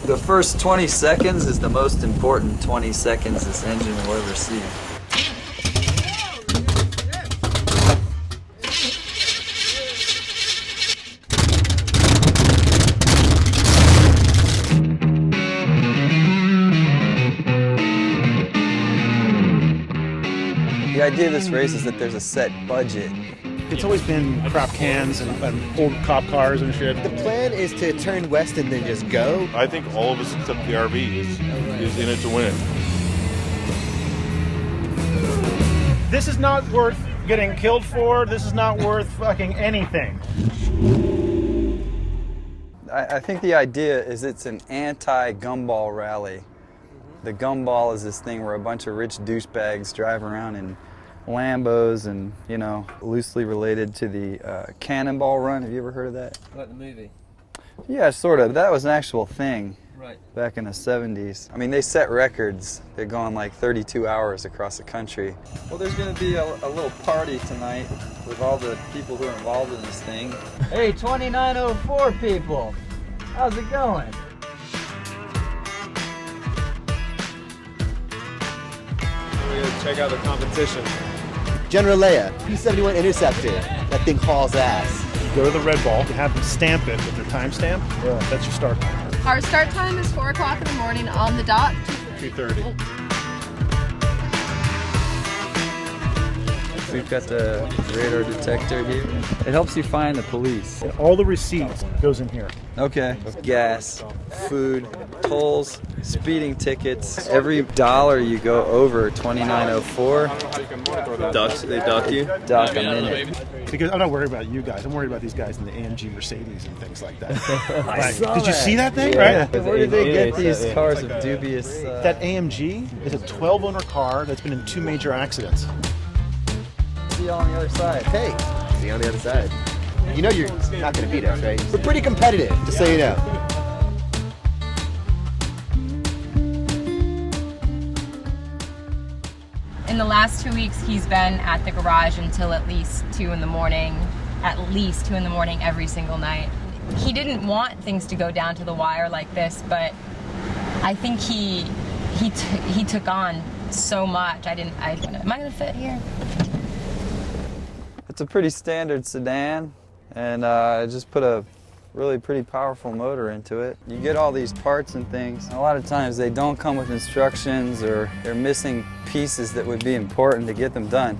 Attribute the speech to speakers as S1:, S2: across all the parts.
S1: The first 20 seconds is the most important 20 seconds this engine will ever see. The idea of this race is that there's a set budget.
S2: It's always been crap cans and old cop cars and shit.
S3: The plan is to turn west and then just go.
S4: I think all of us except the RV is in it to win it.
S2: This is not worth getting killed for. This is not worth fucking anything.
S1: I think the idea is it's an anti-gumball rally. The gumball is this thing where a bunch of rich douchebags drive around in Lambos and, you know, loosely related to the Cannonball run. Have you ever heard of that?
S5: Like the movie?
S1: Yeah, sort of. That was an actual thing.
S5: Right.
S1: Back in the 70s. I mean, they set records. They're going like 32 hours across the country. Well, there's going to be a little party tonight with all the people who are involved in this thing.
S5: Hey, 2904 people! How's it going?
S6: We're going to check out the competition.
S3: General Leia, P-71 Interceptor. That thing hauls ass.
S2: Go to the red ball, have them stamp it with their timestamp. Yeah. That's your start time.
S7: Our start time is 4 o'clock in the morning on the dot.
S2: 2:30.
S1: We've got the radar detector here. It helps you find the police.
S2: And all the receipts goes in here.
S1: Okay. Gas, food, tolls, speeding tickets. Every dollar you go over 2904,
S6: They dock you?
S1: dock a minute.
S2: Because I'm not worried about you guys. I'm worried about these guys in the AMG Mercedes and things like that. Did you see that thing?
S1: Yeah.
S2: Right?
S1: Where did they get these cars of dubious...
S2: That AMG is a 12-owner car that's been in 2 major accidents.
S1: See you on the other side.
S3: Hey, see you on the other side. You know you're not going to beat us, right? We're pretty competitive, just so you know.
S7: In the last 2 weeks, he's been at the garage until at least 2 in the morning. At least 2 in the morning every single night. He didn't want things to go down to the wire like this, but I think he took on so much. Am I going to fit here?
S1: It's a pretty standard sedan, and I just put a really pretty powerful motor into it. You get all these parts and things. A lot of times they don't come with instructions, or they're missing pieces that would be important to get them done.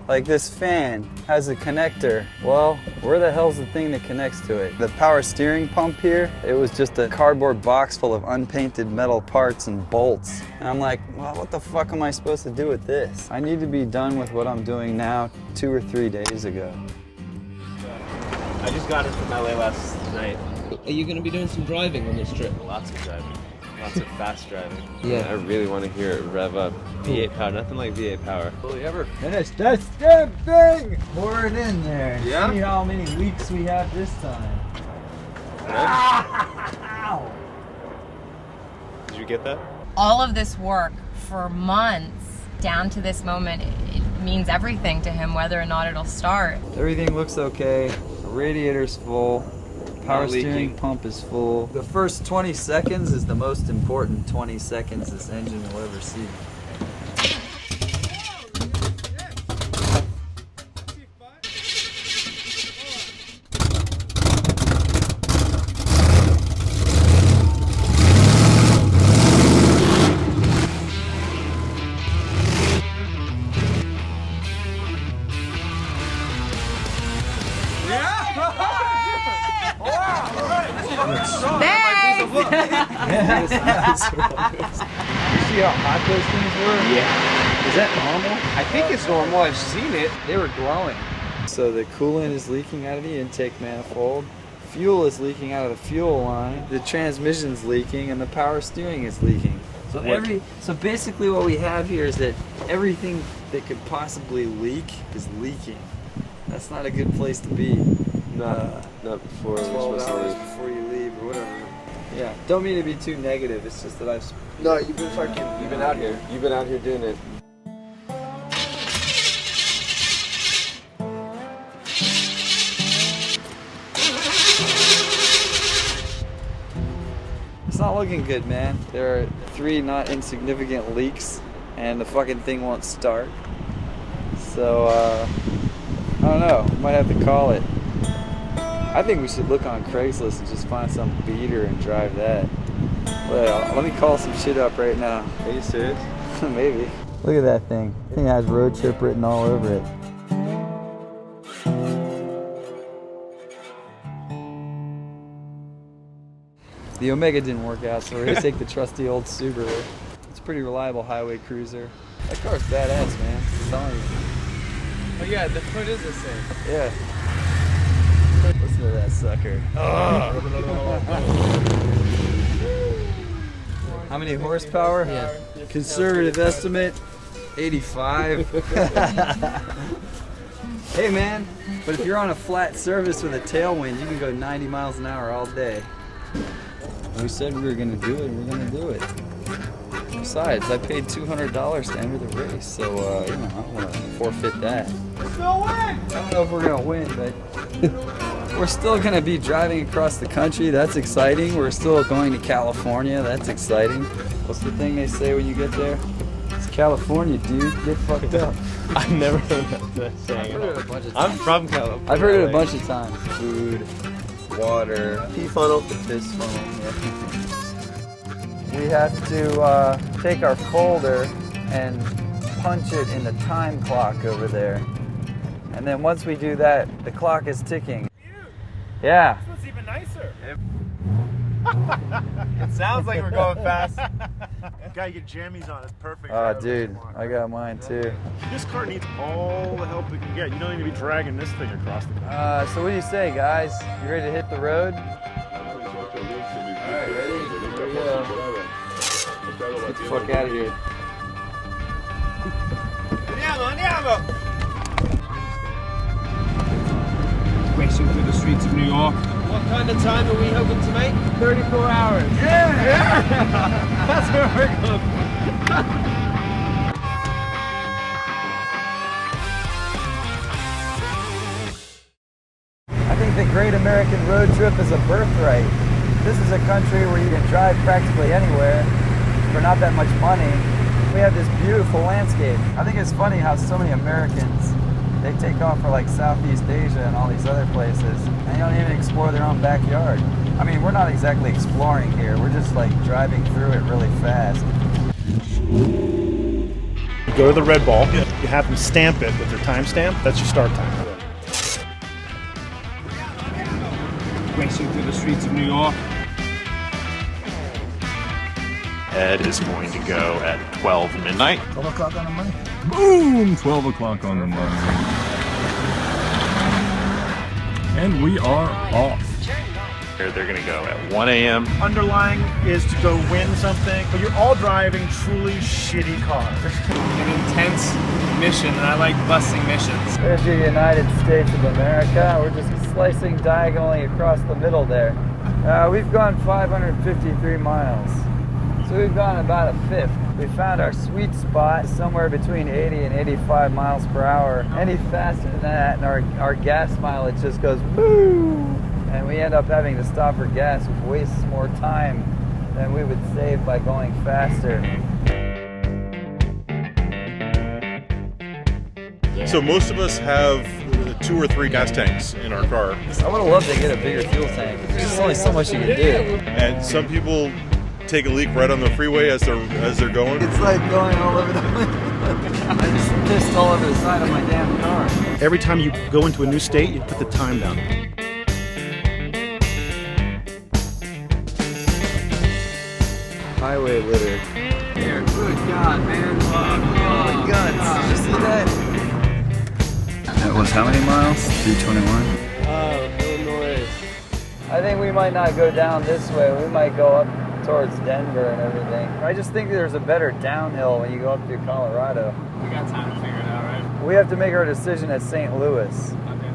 S1: Like this fan has a connector. Well, where the hell's the thing that connects to it? The power steering pump here, it was just a cardboard box full of unpainted metal parts and bolts. And I'm like, well, what the fuck am I supposed to do with this? I need to be done with what I'm doing now 2 or 3 days ago.
S6: I just got it from LA last night.
S5: Are you going to be doing some driving on this trip?
S6: Lots of driving. Lots of fast driving.
S5: Yeah.
S6: I really want to hear it rev up. V8 power, nothing like V8 power.
S1: Will you ever finish that damn thing? Pour it in there.
S6: Yeah?
S1: See how many leaks we have this time. Ow!
S6: Did you get that?
S7: All of this work for months, down to this moment, it means everything to him, whether or not it'll start.
S1: Everything looks okay. The radiator's full. Power steering pump is full. The first 20 seconds is the most important 20 seconds this engine will ever see. See how hot those things were?
S6: Yeah.
S1: Is that normal?
S6: I think it's normal. I've seen it.
S1: They were glowing. So the coolant is leaking out of the intake manifold. Fuel is leaking out of the fuel line. The transmission's leaking, and the power steering is leaking. So basically what we have here is that everything that could possibly leak is leaking. That's not a good place to be.
S6: Not before
S1: 12 hours before you leave or whatever. Yeah, don't mean to be too negative. It's just that I've...
S6: No, you've been out here. You've been out here doing it.
S1: It's not looking good, man. There are 3 not insignificant leaks, and the fucking thing won't start. So, I don't know. Might have to call it. I think we should look on Craigslist and just find some beater and drive that. Well, let me call some shit up right now.
S6: Are you serious?
S1: Maybe. Look at that thing. The thing has road trip written all over it. The Omega didn't work out, so we're gonna take the trusty old Subaru. It's a pretty reliable highway cruiser. That car's badass, man. I'm telling you.
S5: Oh yeah, the foot is the same.
S1: Yeah. Listen to that sucker. How many horsepower? Yeah. Conservative estimate, 85. Hey man, but if you're on a flat surface with a tailwind, you can go 90 miles an hour all day. We said we were gonna do it, and we're gonna do it. Besides, I paid $200 to enter the race, so you know, I don't want to forfeit that.
S5: Let's go win!
S1: I don't know if we're gonna win, but we're still gonna be driving across the country. That's exciting. We're still going to California. That's exciting. What's the thing they say when you get there? It's California, dude. Get fucked up.
S6: I've never heard that saying.
S1: I've heard it a bunch of times.
S6: I'm from California.
S1: I've heard it a bunch of times. Food, water,
S6: Pea funnel.
S1: the piss funnel. Yeah. We have to take our folder and punch it in the time clock over there. And then once we do that, the clock is ticking. Yeah.
S2: This one's even nicer.
S6: It sounds like we're going fast.
S2: Gotta get jammies on. It's perfect.
S1: Oh, dude, I got mine too.
S2: This car needs all the help it can get. You don't need to be dragging this thing across the country.
S1: So what do you say, guys? You ready to hit the road? All right, ready? Here we go. Get the fuck out of here.
S8: Racing through the streets of New York.
S5: What kind of time are we hoping to make?
S8: 34 hours.
S5: That's where we're going.
S1: I think the great American road trip is a birthright. This is a country where you can drive practically anywhere for not that much money. We have this beautiful landscape. I think it's funny how so many Americans, they take off for like Southeast Asia and all these other places, and they don't even explore their own backyard. I mean, we're not exactly exploring here. We're just like driving through it really fast.
S2: You go to the red ball. You have them stamp it with their timestamp. That's your start time.
S8: Racing through the streets of New York.
S9: Ed is going to go at 12 midnight.
S2: 12 o'clock on the money.
S10: Boom! 12 o'clock on the money. And we are off.
S9: They're going to go at 1 a.m.
S2: Underlying is to go win something, but you're all driving truly shitty cars.
S8: An intense mission, and I like busting missions.
S1: There's your United States of America. We're just slicing diagonally across the middle there. We've gone 553 miles. So we've gone about a fifth. We found our sweet spot somewhere between 80 and 85 miles per hour. Any faster than that, and our gas mileage just goes woo! And we end up having to stop for gas, which wastes more time than we would save by going faster.
S4: So most of us have 2 or 3 gas tanks in our car.
S1: I would have loved to get a bigger fuel tank. There's only so much you can do.
S4: And some people take a leak right on the freeway as they're going.
S1: It's like going all over the I just pissed all over the side of my damn car.
S2: Every time you go into a new state, you put the time down.
S1: Highway litter. Here, good God, man. Oh my guts. Did you see that? That was how many miles? 321?
S5: Illinois.
S1: I think we might not go down this way. We might go up towards Denver and everything. I just think there's a better downhill when you go up through Colorado.
S8: We got time to figure it out, right?
S1: We have to make our decision at St. Louis.
S8: Okay.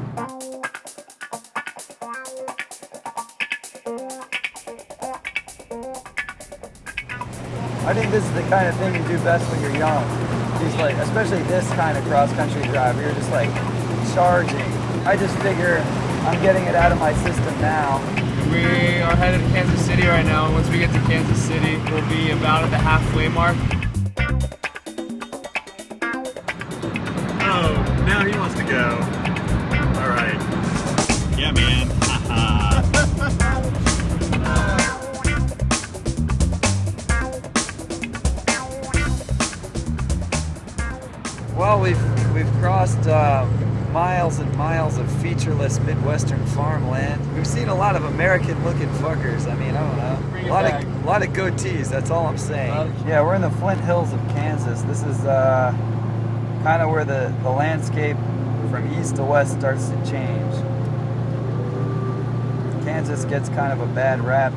S1: I think this is the kind of thing you do best when you're young. These like, especially this kind of cross-country drive where you're just like charging. I just figure I'm getting it out of my system now.
S8: We are headed to Kansas City right now, and once we get to Kansas City, we'll be about at the halfway mark.
S9: Oh, now he wants to go. All right. Yeah, man.
S1: Well, we've crossed miles and miles of featureless Midwestern farmland. We've seen a lot of American-looking fuckers. I mean, I don't know. A lot of goatees. That's all I'm saying. Yeah, we're in the Flint Hills of Kansas. This is kind of where the landscape from east to west starts to change. Kansas gets kind of a bad rap,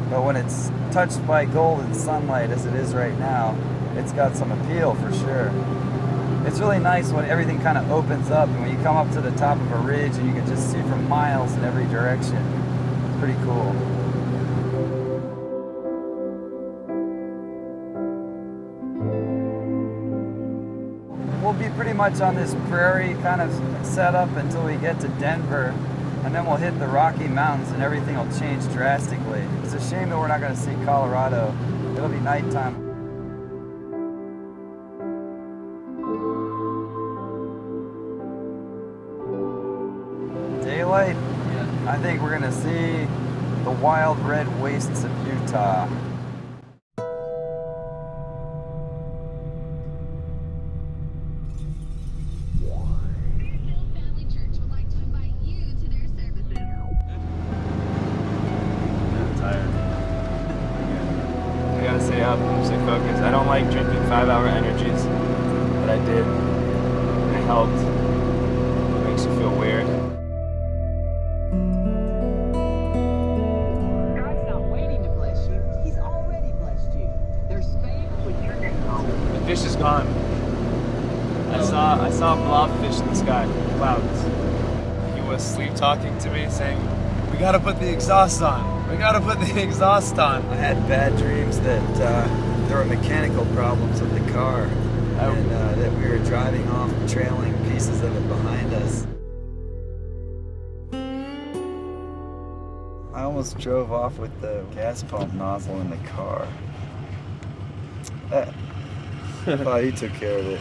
S1: but when it's touched by golden sunlight as it is right now, it's got some appeal for sure. It's really nice when everything kind of opens up and when you come up to the top of a ridge and you can just see for miles in every direction. It's pretty cool. We'll be pretty much on this prairie kind of setup until we get to Denver, and then we'll hit the Rocky Mountains and everything will change drastically. It's a shame that we're not going to see Colorado. It'll be nighttime. Daylight, I think we're gonna see the wild red wastes of Utah.
S8: I'm tired. I gotta stay up and stay focused. I don't like drinking 5-hour energies, but I did. And it helped. It makes you feel weird. Fish is gone. I saw a blobfish in the sky, clouds. He was sleep talking to me, saying, "We gotta put the exhaust on. We gotta put the exhaust on."
S1: I had bad dreams that there were mechanical problems with the car, and that we were driving off, trailing pieces of it behind us. I almost drove off with the gas pump nozzle in the car. Oh, he took care of it.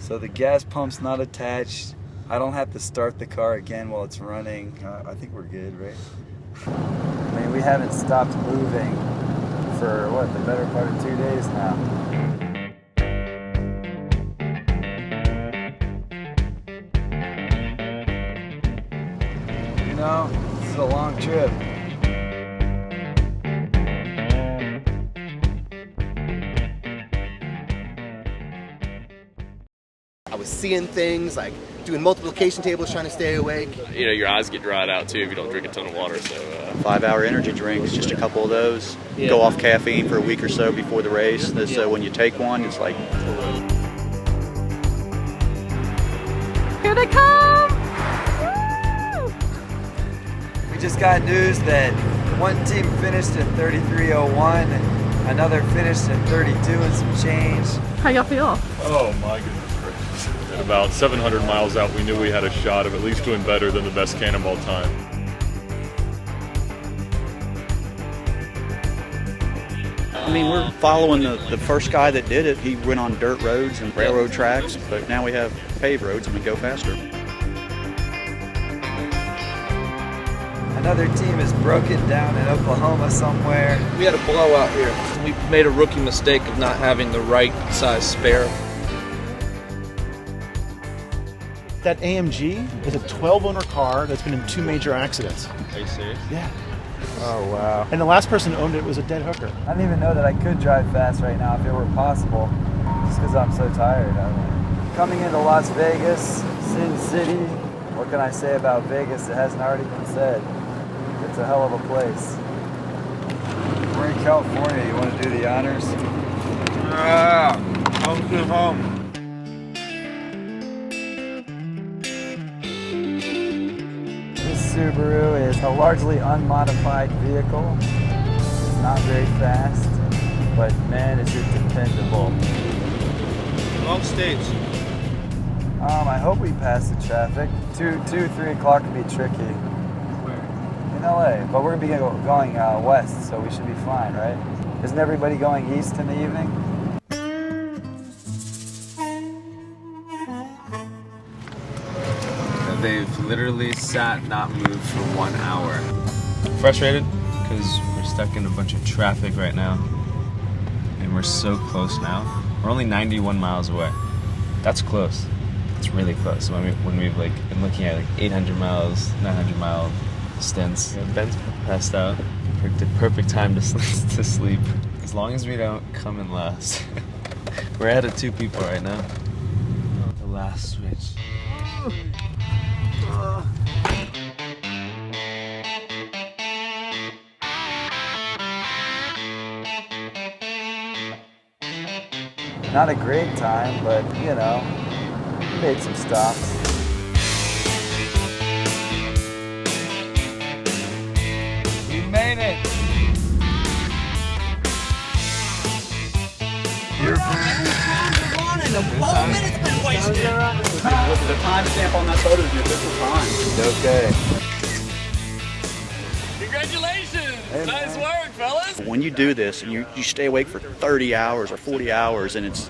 S1: So the gas pump's not attached. I don't have to start the car again while it's running. I think we're good, right? I mean, we haven't stopped moving for, what, the better part of 2 days now. You know, this is a long trip.
S3: I was seeing things, like doing multiplication tables, trying to stay awake.
S9: You know, your eyes get dried out too if you don't drink a ton of water. So
S11: 5-hour energy drinks, just a couple of those. Go off caffeine for a week or so before the race. So when you take one, it's like...
S7: Here they come! Woo!
S1: We just got news that one team finished in 33:01 and another finished in 32 and some change.
S12: How y'all feel?
S10: Oh my goodness gracious. At about 700 miles out, we knew we had a shot of at least doing better than the best Cannonball time.
S11: I mean, we're following the first guy that did it. He went on dirt roads and railroad tracks, but now we have paved roads and we go faster.
S1: Another team is broken down in Oklahoma somewhere.
S13: We had a blowout here. We made a rookie mistake of not having the right size spare.
S2: That AMG is a 12-owner car that's been in 2 major accidents.
S9: Are you serious?
S2: Yeah.
S1: Oh, wow.
S2: And the last person who owned it was a dead hooker.
S1: I didn't even know that I could drive fast right now if it were possible, just because I'm so tired. Coming into Las Vegas, Sin City. What can I say about Vegas that hasn't already been said? It's a hell of a place. We're in California. You want to do the honors?
S6: Home to home.
S1: This Subaru is a largely unmodified vehicle. It's not very fast, but man, is it dependable.
S13: Long stage.
S1: I hope we pass the traffic. 3 o'clock can be tricky.
S8: Where?
S1: In LA, but we're going to be going west, so we should be fine, right? Isn't everybody going east in the evening?
S8: They've literally sat, not moved for 1 hour. Frustrated because we're stuck in a bunch of traffic right now. And we're so close now. We're only 91 miles away. That's close. It's really close. When we've like been looking at like 800 miles, 900 mile stints. Ben's passed out. The perfect time to sleep. As long as we don't come in last. We're ahead of 2 people right now. The last switch.
S1: Not a great time, but you know, made some stops.
S5: We made it.
S11: The whole minute's been wasted. The timestamp on that photo is the official time.
S1: Okay.
S12: Congratulations! Hey, nice work, fellas!
S11: When you do this and you stay awake for 30 hours or 40 hours and it's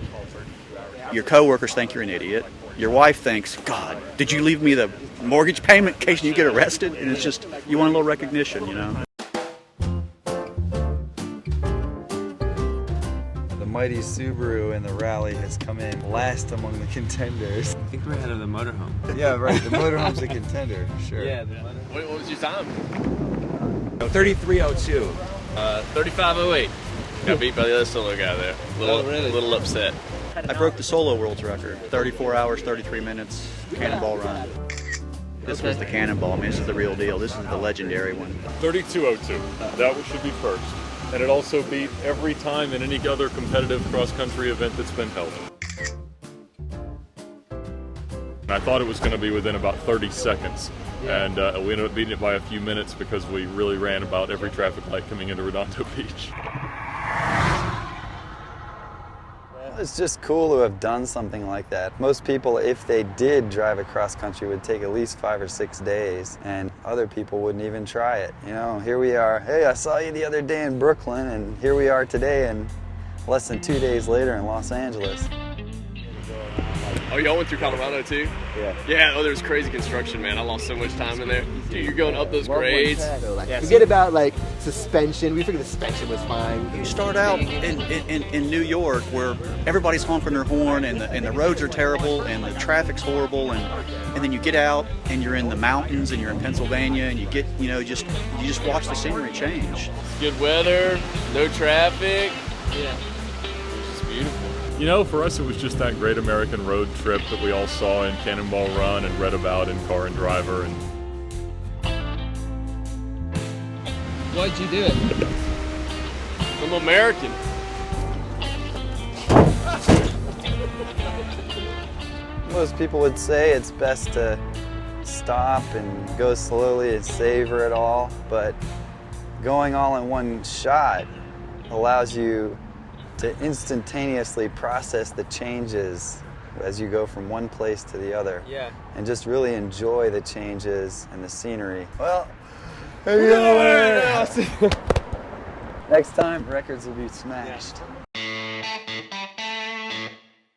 S11: your coworkers think you're an idiot. Your wife thinks, God, did you leave me the mortgage payment in case you get arrested? And it's just, you want a little recognition, you know?
S1: The mighty Subaru in the rally has come in last among the contenders.
S8: I think we're ahead of the motorhome.
S1: Yeah, right. The motorhome's a contender, sure.
S8: Yeah, the motorhome.
S12: What was your time?
S6: 33:02.
S12: 35:08. Got beat by the other solo guy there. Little upset.
S11: I broke the solo world's record. 34 hours, 33 minutes, Cannonball run. This was the Cannonball. I mean, this is the real deal. This is the legendary one.
S10: 32:02. That should be first. And it also beat every time in any other competitive cross-country event that's been held. And I thought it was going to be within about 30 seconds. And we ended up beating it by a few minutes because we really ran about every traffic light coming into Redondo Beach.
S1: It's just cool to have done something like that. Most people, if they did drive across country, would take at least 5 or 6 days, and other people wouldn't even try it. You know, here we are. Hey, I saw you the other day in Brooklyn, and here we are today, and less than 2 days later in Los Angeles.
S12: Oh, y'all went through Colorado too?
S1: Yeah.
S12: Yeah, oh, there's crazy construction, man. I lost so much time in there. Dude, you're going up those grades.
S3: Forget about like suspension. We figured the suspension was fine.
S11: You start out in New York where everybody's honking their horn and the roads are terrible and the traffic's horrible and then you get out and you're in the mountains and you're in Pennsylvania and you get, you know, you just watch the scenery change.
S12: Good weather, no traffic. Yeah. It's just beautiful.
S10: You know, for us it was just that great American road trip that we all saw in Cannonball Run and read about in Car and Driver. And
S5: Why'd you do it?
S12: I'm American.
S1: Most people would say it's best to stop and go slowly and savor it all, but going all in one shot allows you to instantaneously process the changes as you go from one place to the other.
S5: Yeah. And
S1: just really enjoy the changes and the scenery. Well, next time, records will be smashed.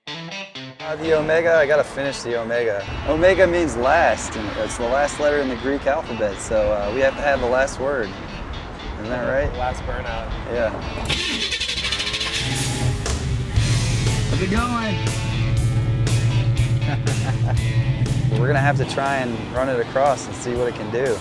S1: The Omega, I gotta finish the Omega. Omega means last, and it's the last letter in the Greek alphabet, so we have to have the last word. Isn't that right?
S6: Last burnout.
S1: Yeah.
S5: How's it going?
S1: We're gonna have to try and run it across and see what it can do.